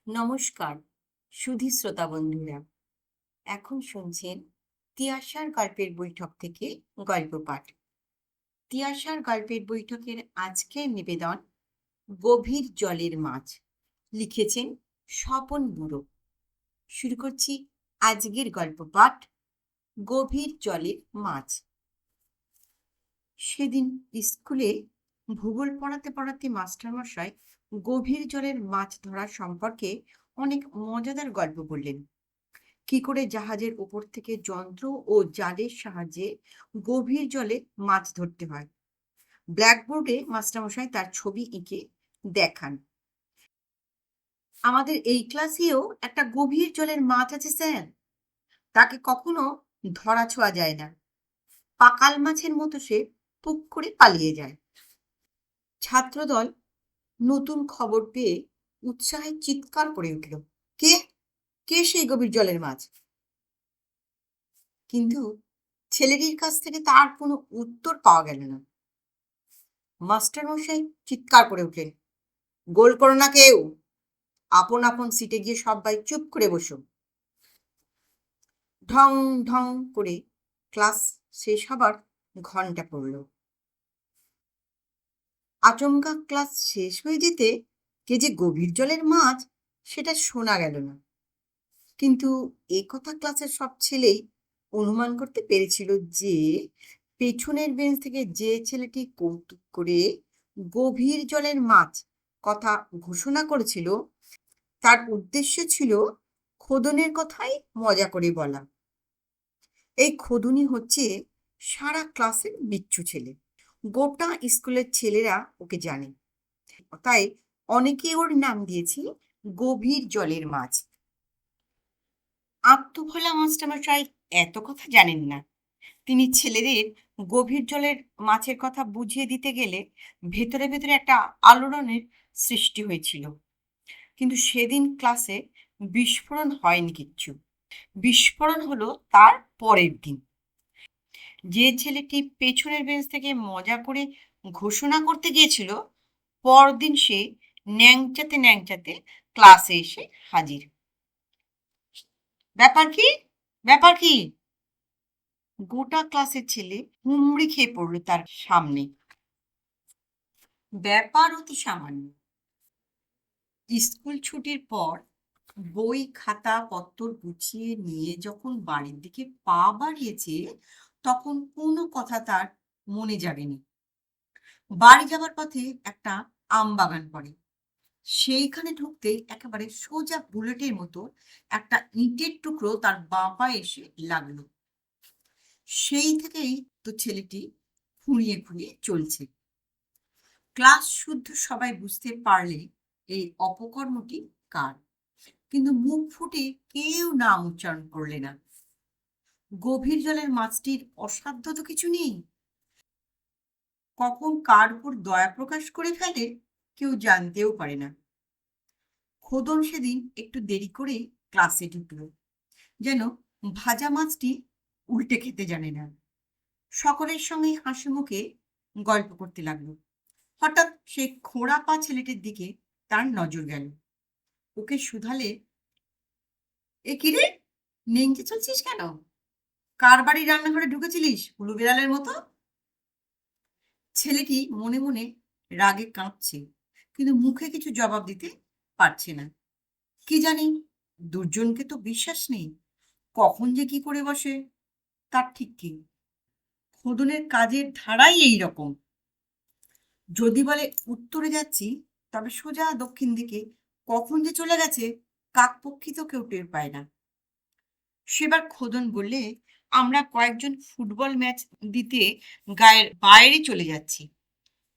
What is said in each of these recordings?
নমস্কার সুধী শ্রোতা বন্ধুরা, এখন শুনছেন তিয়াশার গল্পের বৈঠক থেকে গল্প পাঠ। তিয়াশার গল্পের বৈঠকের আজকের নিবেদন গভীর জলের মাছ, লিখেছেন স্বপন বুড়ো। শুরু করছি আজকের গল্প পাঠ, গভীর জলের মাছ। সেদিন স্কুলে ভূগোল পড়াতে পড়াতে মাস্টারমশাই গভীর জলের মাছ ধরা সম্পর্কে অনেক মজাদার গল্প বললেন। কি করে জাহাজের উপর থেকে যন্ত্র ও জালের সাহায্যে গভীর জলে মাছ ধরতে হয়। ব্ল্যাকবোর্ডে মাস্টারমশাই তার ছবি এঁকে দেখান। আমাদের এই ক্লাসেও একটা গভীর জলের মাছ আছে স্যার, তাকে কখনো ধরা ছোঁয়া যায় না। পাকাল মাছের মতো সে পুক করে পালিয়ে যায়। ছাত্রদল নতুন খবর পেয়ে উৎসাহে চিৎকার করে উঠল, কে কে সেই গভীর জলের মাছ? কিন্তু ছেলেটির কাছ থেকে তার কোনো উত্তর পাওয়া গেল না। মাস্টারমশাই চিৎকার করে উঠলেন, গোল করো না কেউ, আপন আপন সিটে গিয়ে সবাই চুপ করে বসো। ঢং ঢং করে ক্লাস শেষ হবার ঘন্টা পড়ল। আচমকা ক্লাস শেষ হয়ে যেতে কে যে গভীর জলের মাছ সেটা শোনা গেল না। কিন্তু এ কথা ক্লাসের সব ছেলেই অনুমান করতে পেরেছিল যে পেছনের বেঞ্চ থেকে যে ছেলেটি কৌতুক করে গভীর জলের মাছ কথা ঘোষণা করেছিল তার উদ্দেশ্য ছিল খোদনের কথাই মজা করে বলা। এই খোদনই হচ্ছে সারা ক্লাসের বিচ্ছু ছেলে। গোটা স্কুলের ছেলেরা ওকে জানে, তাই অনেকে ওর নাম দিয়েছে গভীর জলের মাছ। আত্মভোলা মাস্টারমশাই এত কথা জানেন না। তিনি ছেলেদের গভীর জলের মাছের কথা বুঝিয়ে দিতে গেলে ভেতরে ভেতরে একটা আলোড়নের সৃষ্টি হয়েছিল। কিন্তু সেদিন ক্লাসে বিস্ফোরণ হয়নি কিচ্ছু। বিস্ফোরণ হলো তার পরের দিন। যে ছেলেটি পেছনের বেঞ্চ থেকে মজা করে ঘোষণা করতে গিয়েছিল, পরদিন সে ন্যাংচাতে ন্যাংচাতে ক্লাসে এসে হাজির। ব্যাপার কি ব্যাপার কি? গোটা ক্লাসের ছেলে হুমড়ি খেয়ে পড়ল তার সামনে। ব্যাপার অতি সামান্য। স্কুল ছুটির পর বই খাতা পত্র গুছিয়ে নিয়ে যখন বাড়ির দিকে পা বাড়িয়েছে, তখন কোনো কথা তার মনে জাগেনি। বাড়ি যাবার পথে একটা আম বাগান পড়ে। সেইখানে ঢুকতেই একেবারে সোজা বুলেটের মতো একটা ইটের টুকরো তার বাঁ পায়ে এসে লাগলো। সেই থেকেই তো ছেলেটি খুঁড়িয়ে খুঁড়িয়ে চলছে। ক্লাস শুদ্ধ সবাই বুঝতে পারলে এই অপকর্মটি কার, কিন্তু মুখ ফুটে কেউ নাম উচ্চারণ করলে না। গভীর জলের মাছটির অসাধ্য তো কিছু নেই। কখন কার উপর দয়া প্রকাশ করে ফেলে কেউ জানতেও পারে না। খোদন সেদিন একটু দেরি করে ক্লাসে ঢুকলো, যেন ভাজা মাছটি উল্টে খেতে জানে না। সকলের সঙ্গে হাসি মুখে গল্প করতে লাগলো। হঠাৎ সেই খোঁড়া পা ছেলেটির দিকে তার নজর গেল। ওকে শুধালে, এ কি রে, নেংচে চলছিস কেন? কার বাড়ির রান্নাঘরে ঢুকেছিলিস হুলু বিড়ালের মতো? ছেলেটি মনে মনে রাগে কাঁপছে, কিন্তু মুখে কিছু জবাব দিতে পারছে না। কি জানি, দুর্জনকে তো বিশ্বাস নেই, কখন যে কি করে বসে তার ঠিক কি। খোদনের কাজের ধারাই এই রকম। যদি বলে উত্তরে যাচ্ছি, তবে সোজা দক্ষিণ দিকে কখন যে চলে গেছে কাকপক্ষী তো কেউ টের পায় না। সেবার খোদন বললে, আমরা কয়েকজন ফুটবল ম্যাচ দিতে গায়ের বাইরে চলে যাচ্ছি,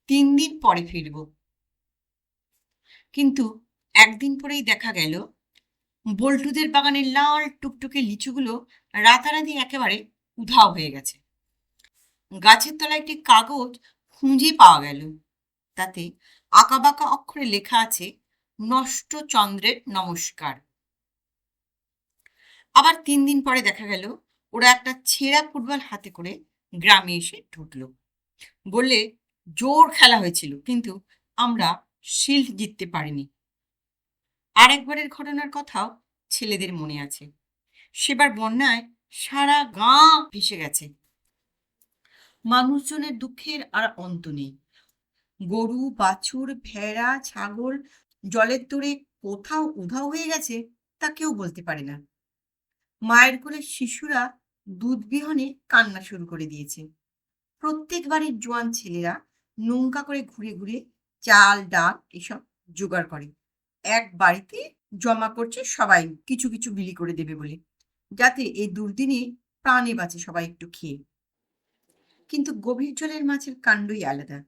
3 দিন পরে ফিরব। কিন্তু একদিন পরেই দেখা গেল বল্টুদের বাগানের লাল টুকটুকে লিচুগুলো রাতারাতি একেবারে উধাও হয়ে গেছে। গাছের তলায় একটি কাগজ খুঁজে পাওয়া গেল, তাতে আঁকাবাঁকা অক্ষরে লেখা আছে, নষ্ট চন্দ্রের নমস্কার। আবার 3 দিন পরে দেখা গেল ওরা একটা ছেঁড়া ফুটবল হাতে করে গ্রামে এসে ঢুকলো। বললে, জোর খেলা হয়েছিল, কিন্তু আমরা শিল্ড জিততে পারিনি। আর একবারের ঘটনার কথাও ছেলেদের মনে আছে। সেবার বন্যায় সারা গাঁ ভেসে গেছে। মানুষজনের দুঃখের আর অন্ত নেই। গরু, বাছুর, ভেড়া, ছাগল জলের তোড়ে কোথাও উধাও হয়ে গেছে তা কেউ বলতে পারে না। মায়ের কোলে শিশুরা দুধ বিহনে কান্না শুরু করে দিয়েছে। প্রত্যেক বাড়ির জোয়ান ছেলেরা নৌকা করে ঘুরে ঘুরে চাল, ডাল এসব জোগাড় করে এক বাড়িতে জমা করছে, সবাই কিছু কিছু বিলি করে দেবে বলে, যাতে এই দুর্দিনে প্রাণে বাঁচে সবাই একটু খেয়ে। কিন্তু গভীর জলের মাছের কাণ্ডই আলাদা।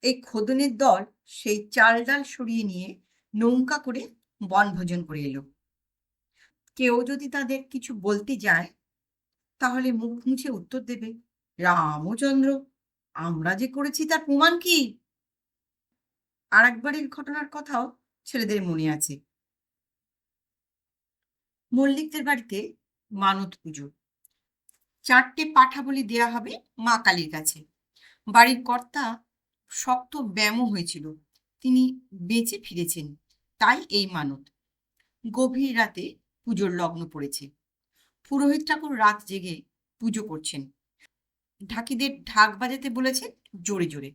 এই খোদনের দল সেই চাল ডাল সরিয়ে নিয়ে নৌকা করে বনভোজন করে এলো। কেউ যদি তাদের কিছু বলতে যায়, তাহলে মুখ মুছে উত্তর দেবে, রামচন্দ্র, আমরা যে করেছি তার প্রমাণ কি? আর একবারের ঘটনার কথাও ছেলেদের মনে আছে। মল্লিকদের বাড়িতে মানত পুজো। 4টে পাঠা বলি দেয়া হবে মা কালীর কাছে। বাড়ির কর্তা শক্ত ব্যামো হয়েছিল, তিনি বেঁচে ফিরেছেন, তাই এই মানত। গভীর রাতে পুজোর লগ্ন পড়েছে। পুরোহিত ঠাকুর রাত জেগে পুজো করছেন। ঢাকিদের ঢাক বাজাতে বলেছেন জোরে জোরে,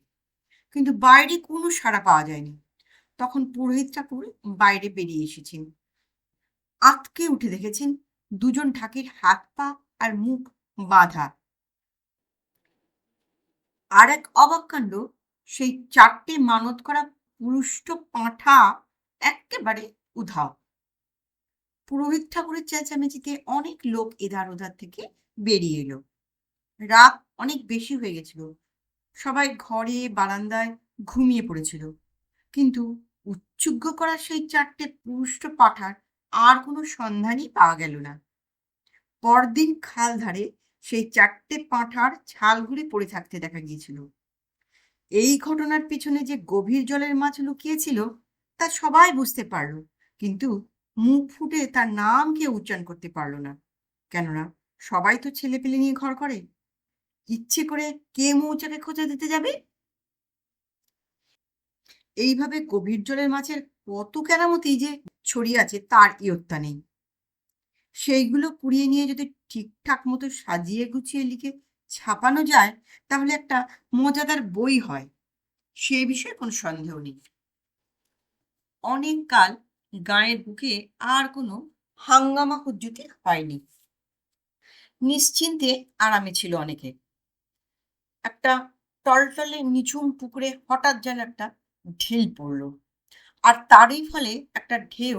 কিন্তু বাইরে কোনো সাড়া পাওয়া যায়নি। তখন পুরোহিত ঠাকুর বাইরে বেরিয়ে এসেছেন। আঁতকে উঠে দেখেছেন দুজন ঢাকির হাত পা আর মুখ বাঁধা। আর এক অবাক কাণ্ড, সেই 4টে মানত করা পুরুষ্ট পাঁঠা একেবারে উধাও। পুরোহিত ঠাকুরের চেঁচামেচিতে অনেক লোক এধার ওধার থেকে বেরিয়ে এলো। রাত অনেক বেশি হয়ে গেছিল, সবাই ঘরে বারান্দায় ঘুমিয়ে পড়েছিল। কিন্তু উচ্চুগ্গ করা সেই 4টে পুরুষ্ট পাঁঠার আর কোনো সন্ধানই পাওয়া গেল না। পরদিন খাল ধারে সেই 4টে পাঁঠার ছালগুলি পড়ে থাকতে দেখা গিয়েছিল। এই ঘটনার পিছনে যে গভীর জলের মাছ লুকিয়েছিল তা সবাই বুঝতে পারল, কিন্তু মুখ ফুটে তার নাম কেউ উচ্চারণ করতে পারল না। কেননা সবাই তো ছেলে পেলে নিয়ে ঘর করে, ইচ্ছে করে কে মৌচাকে খোঁজা দিতে যাবে? এইভাবে গভীর জলের মাছের কত কেরামতি যে ছড়িয়ে আছে তার ইয়ত্তা নেই। সেইগুলো কুড়িয়ে নিয়ে যদি ঠিকঠাক মতো সাজিয়ে গুছিয়ে লিখে ছাপানো যায়, তাহলে একটা মজাদার বই হয়, সে বিষয়ে কোনো সন্দেহ নেই। অনেক কাল গায়ের বুকে আর কোনো হাঙ্গামা হুজ্জুতি হয়নি। নিশ্চিন্তে আরামে ছিল অনেকে। একটা টলটলে নিঝুম পুকুরে হঠাৎ যেন একটা ঢিল পড়ল, আর তারই ফলে একটা ঢেউ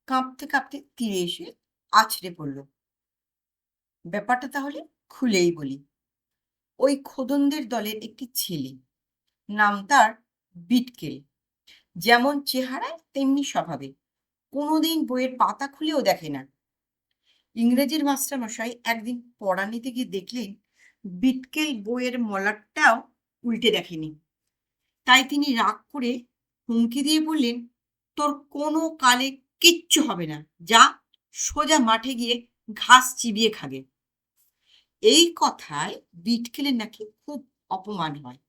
কাঁপতে কাঁপতে তীরে এসে আছড়ে পড়ল। ব্যাপারটা তাহলে খুলেই বলি। ওই খোদনদের দলের একটি ছেলে, নাম তার বিটকেল। যেমন চেহারায় তেমনি স্বভাবে, কোনোদিন বইয়ের পাতা খুলেও দেখে না। ইংরেজির মাস্টারমশাই একদিন পড়া নিতে গিয়ে দেখলেন বিটকেল বইয়ের মলাটটাও উল্টে দেখেনি। তাই তিনি রাগ করে হুমকি দিয়ে বললেন, তোর কোনো কালে কিচ্ছু হবে না, যা সোজা মাঠে গিয়ে ঘাস চিবিয়ে খাবে। এই কথায় বিটকেলের নাকি খুব অপমান হয়।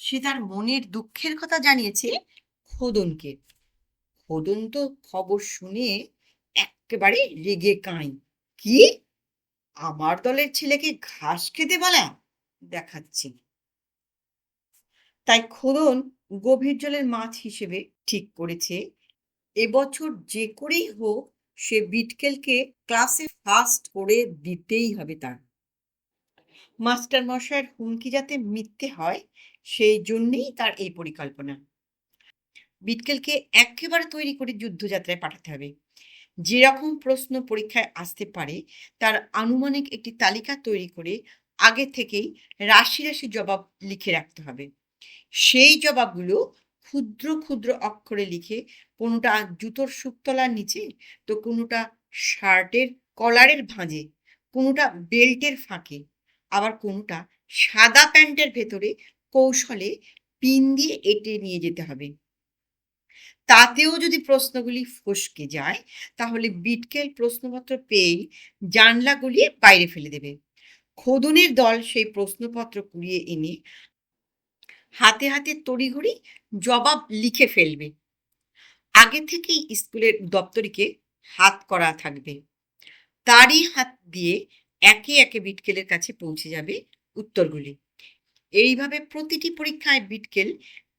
সে তার মনের দুঃখের কথা জানিয়েছে খোদনকে। খোদন তো খবর শুনে একেবারে রেগে কাঁই। কি, আমার দলের ছেলেকে ঘাস খেতে বলা, দেখাচ্ছি। তাই খোদন গভীর জলের মাছ হিসেবে ঠিক করেছে, এবছর যে করেই হোক সে বিটকেলকে ক্লাসে ফার্স্ট করে দিতেই হবে তার। মাস্টার মশাইয়ের হুমকি যাতে মিথ্যে হয়, সেই জন্যেই তার এই পরিকল্পনা। বিটকেলকে একেবারে তৈরি করে যুদ্ধযাত্রায় পাঠাতে হবে। যেরকম প্রশ্ন পরীক্ষায় আসতে পারে তার আনুমানিক একটি তালিকা তৈরি করে আগে থেকেই রাশি রাশি জবাব লিখে রাখতে হবে। সেই জবাবগুলো ক্ষুদ্র ক্ষুদ্র অক্ষরে লিখে কোনোটা জুতোর শুকতলার নিচে, তো কোনোটা শার্টের কলারের ভাঁজে, কোনোটা বেল্টের ফাঁকে, আবার কোনোটা সাদা প্যান্টের ভেতরে কৌশলে পিন দিয়ে এঁটে নিয়ে যেতে হবে। তাতেও যদি প্রশ্নগুলি ফসকে যায়, তাহলে বিটকেল প্রশ্নপত্র পেয়েই জানলা গলিয়ে বাইরে ফেলে দেবে। খোদনের দল সেই প্রশ্নপত্র কুড়িয়ে এনে হাতে হাতে তড়িঘড়ি জবাব লিখে ফেলবে। আগে থেকেই স্কুলের দপ্তরিকে হাত করা থাকবে, তারই হাত দিয়ে একে একে বিটকেলের কাছে পৌঁছে যাবে উত্তরগুলি। এইভাবে প্রতিটি পরীক্ষায় বিটকেল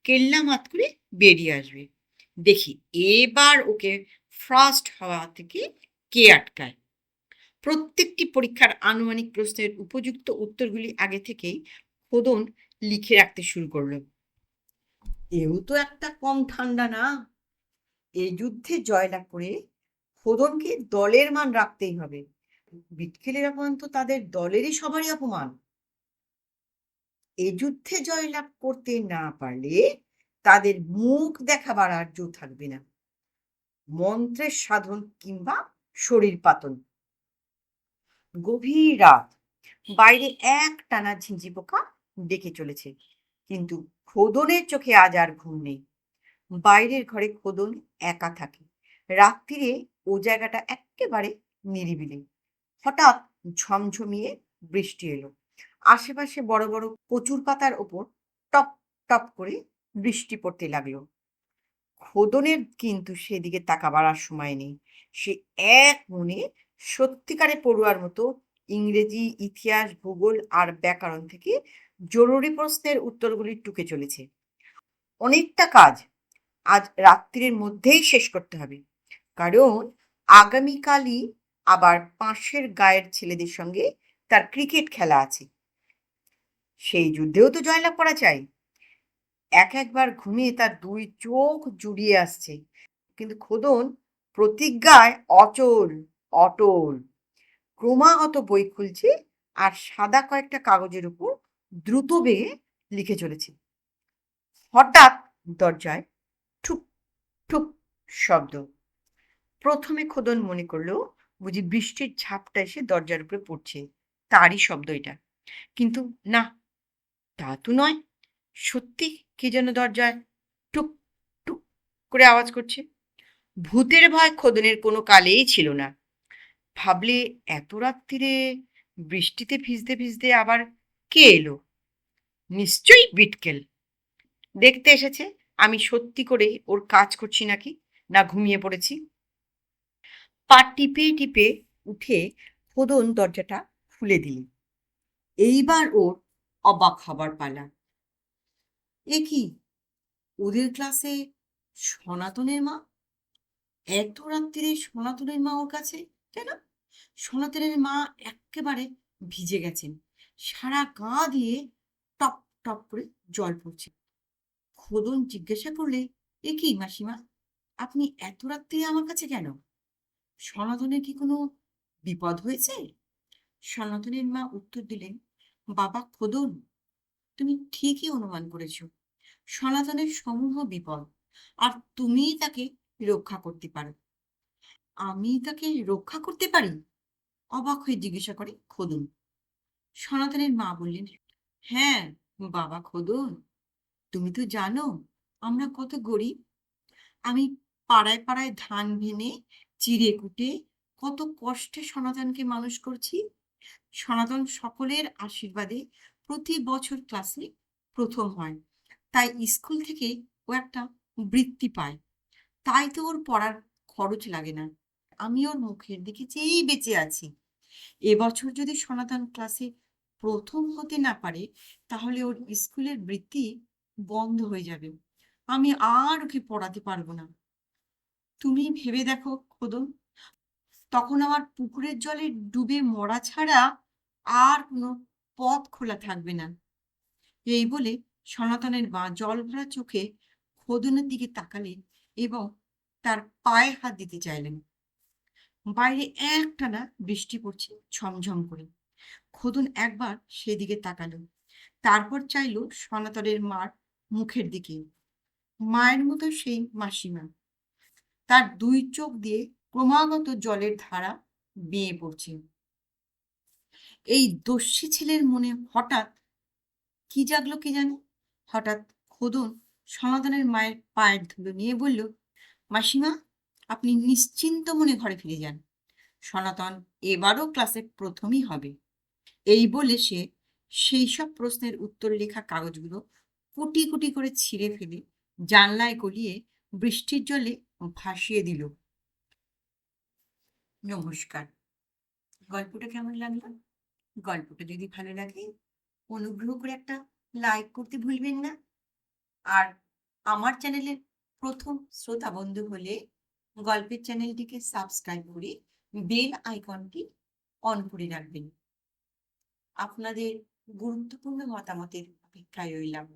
কেল্লামাত করে বেরিয়ে আসবে। দেখি এবার ওকে ফার্স্ট হওয়া থেকে কে আটকায়। প্রত্যেকটি পরীক্ষার আনুমানিক প্রশ্নের উপযুক্ত উত্তরগুলি আগে থেকেই খোদন লিখে রাখতে শুরু করলো। এও তো একটা কম ঠান্ডা না। এই যুদ্ধে জয়লাভ করে খোদনকে দলের মান রাখতেই হবে। বিটকেলের অপমান তো তাদের দলেরই সবারই অপমান। এই যুদ্ধে জয়লাভ করতে না পারলে তাদের মুখ দেখাবার আর জো থাকবে না। মন্ত্রের সাধন কিংবা শরীর পাতন। গভীর রাত, বাইরে একটানা ঝিঁঝি পোকা ডেকে চলেছে, কিন্তু খোদনের চোখে আজ আর ঘুম নেই। বাইরের ঘরে খোদন একা থাকে। রাত্রিরে ও জায়গাটা একেবারে নিরিবিলি। হঠাৎ ঝমঝমিয়ে বৃষ্টি এলো। আশেপাশে বড় বড় কচুর পাতার ওপর টপ টপ করে বৃষ্টি পড়তে লাগলো। খোদনের কিন্তু সেদিকে তাকাবার আর সময় নেই। সে এক মনে সত্যিকারে পড়ুয়ার মতো ইংরেজি, ইতিহাস, ভূগোল আর ব্যাকরণ থেকে জরুরি প্রশ্নের উত্তরগুলি টুকে চলেছে। অনেকটা কাজ আজ রাত্রির মধ্যেই শেষ করতে হবে, কারণ আগামীকালই আবার পাশের গায়ের ছেলেদের সঙ্গে তার ক্রিকেট খেলা আছে। সেই যুদ্ধেও তো জয়লাভ করা চাই। একবার ঘুমিয়ে তার দুই চোখ জুড়িয়ে আসছে, কিন্তু খোদন প্রতিজ্ঞায় অচল, অটল। ক্রমাগত বই খুলছে আর সাদা কয়েকটা কাগজের উপর দ্রুত বেগে লিখে চলেছে। হঠাৎ দরজায় ঠুক ঠুক শব্দ। প্রথমে খোদন মনে করলো বুঝি বৃষ্টির ঝাপটা এসে দরজার উপরে পড়ছে, তারই শব্দ এটা। কিন্তু না, তা তো নয়। সত্যি কে যেন দরজায় টুক টুক করে আওয়াজ করছে। ভূতের ভয় খোদনের কোনো কালেই ছিল না। ভাবলে এত রাত্রিরে বৃষ্টিতে ভিজতে ভিজতে আবার কে এলো? নিশ্চয়ই বিটকেল। দেখতে এসেছে আমি সত্যি করে ওর কাজ করছি নাকি, না ঘুমিয়ে পড়েছি। পা টিপে টিপে উঠে খোদন দরজাটা খুলে দিল। এইবার ওর অবাক হবার পালা। এ কি, ওদের ক্লাসে সনাতনের মা! এত রাত্রিরে সনাতনের মা ওর কাছে কেন? সনাতনের মা একেবারে ভিজে গেছেন, সারা গা দিয়ে টপ টপ করে জল পড়ছে। খোদন জিজ্ঞাসা করলে, এ কি মাসিমা, আপনি এত রাত্রিরে আমার কাছে কেন? সনাতনের কি কোনো বিপদ হয়েছে? সনাতনের মা উত্তর দিলেন, বাবা খোদন, তুমি ঠিকই অনুমান করেছ। সনাতনের সমূহ বিপদ, আর তুমিই তাকে রক্ষা করতে পারো। আমি তাকে রক্ষা করতে পারি? অবাক হয়ে জিজ্ঞাসা করে খোদন। সনাতনের মা বললেন, হ্যাঁ বাবা খোদন, তুমি তো জানো আমরা কত গরিব। আমি পাড়ায় পাড়ায় ধান ভেনে চিড়ে কুটে কত কষ্টে সনাতনকে মানুষ করছি। সনাতন সকলের আশীর্বাদে প্রতি বছর ক্লাসে প্রথম হয়, তাই স্কুল থেকে ও একটা বৃত্তি পায়। তাই তো ওর পড়ার খরচ লাগে না। আমি ওর মুখের দিকে চেয়েই বেঁচে আছি। এবছর যদি সনাতন ক্লাসে প্রথম হতে না পারে, তাহলে ওর স্কুলের বৃত্তি বন্ধ হয়ে যাবে। আমি আর ওকে পড়াতে পারবো না। তুমি ভেবে দেখো খোদন, তখন আমার পুকুরের জলে ডুবে মরা ছাড়া আর কোনো পথ খোলা থাকবে না। এই বলে সনাতনের মা জল ভরা চোখে খোদনের দিকে তাকালেন এবং তার পায়ে হাত দিতে চাইলেন। বাইরে একটানা বৃষ্টি পড়ছে ঝমঝম করে। খোদন একবার সেদিকে তাকালো, তারপর চাইল সনাতনের মার মুখের দিকে। মায়ের মতো সেই মাসিমা, তার দুই চোখ দিয়ে ক্রমাগত জলের ধারা বেয়ে পড়ছে। এই দস্যি ছেলের মনে হঠাৎ কি জাগলো কে জানে। হঠাৎ খোদন সনাতনের মায়ের পায়ের ধুলো নিয়ে বলল, মাসিমা, আপনি নিশ্চিন্ত মনে ঘরে ফিরে যান। সনাতন এবারও ক্লাসে প্রথমই হবে। এই বলে সে সেই সব প্রশ্নের উত্তর লেখা কাগজগুলো কুটি কুটি করে ছিঁড়ে ফেলে জানলায় গলিয়ে বৃষ্টির জলে ভাসিয়ে দিল। নমস্কার। গল্পটা কেমন লাগলো? গল্পটা যদি ভালো লাগে অনুগ্রহ করে একটা লাইক করতে ভুলবেন না। আর আমার চ্যানেলের প্রথম শ্রোতা বন্ধু হলে গল্পের চ্যানেলটিকে সাবস্ক্রাইব করে বেল আইকনটি অন করে রাখবেন। আপনাদের গুরুত্বপূর্ণ মতামতের অপেক্ষায় রইলাম।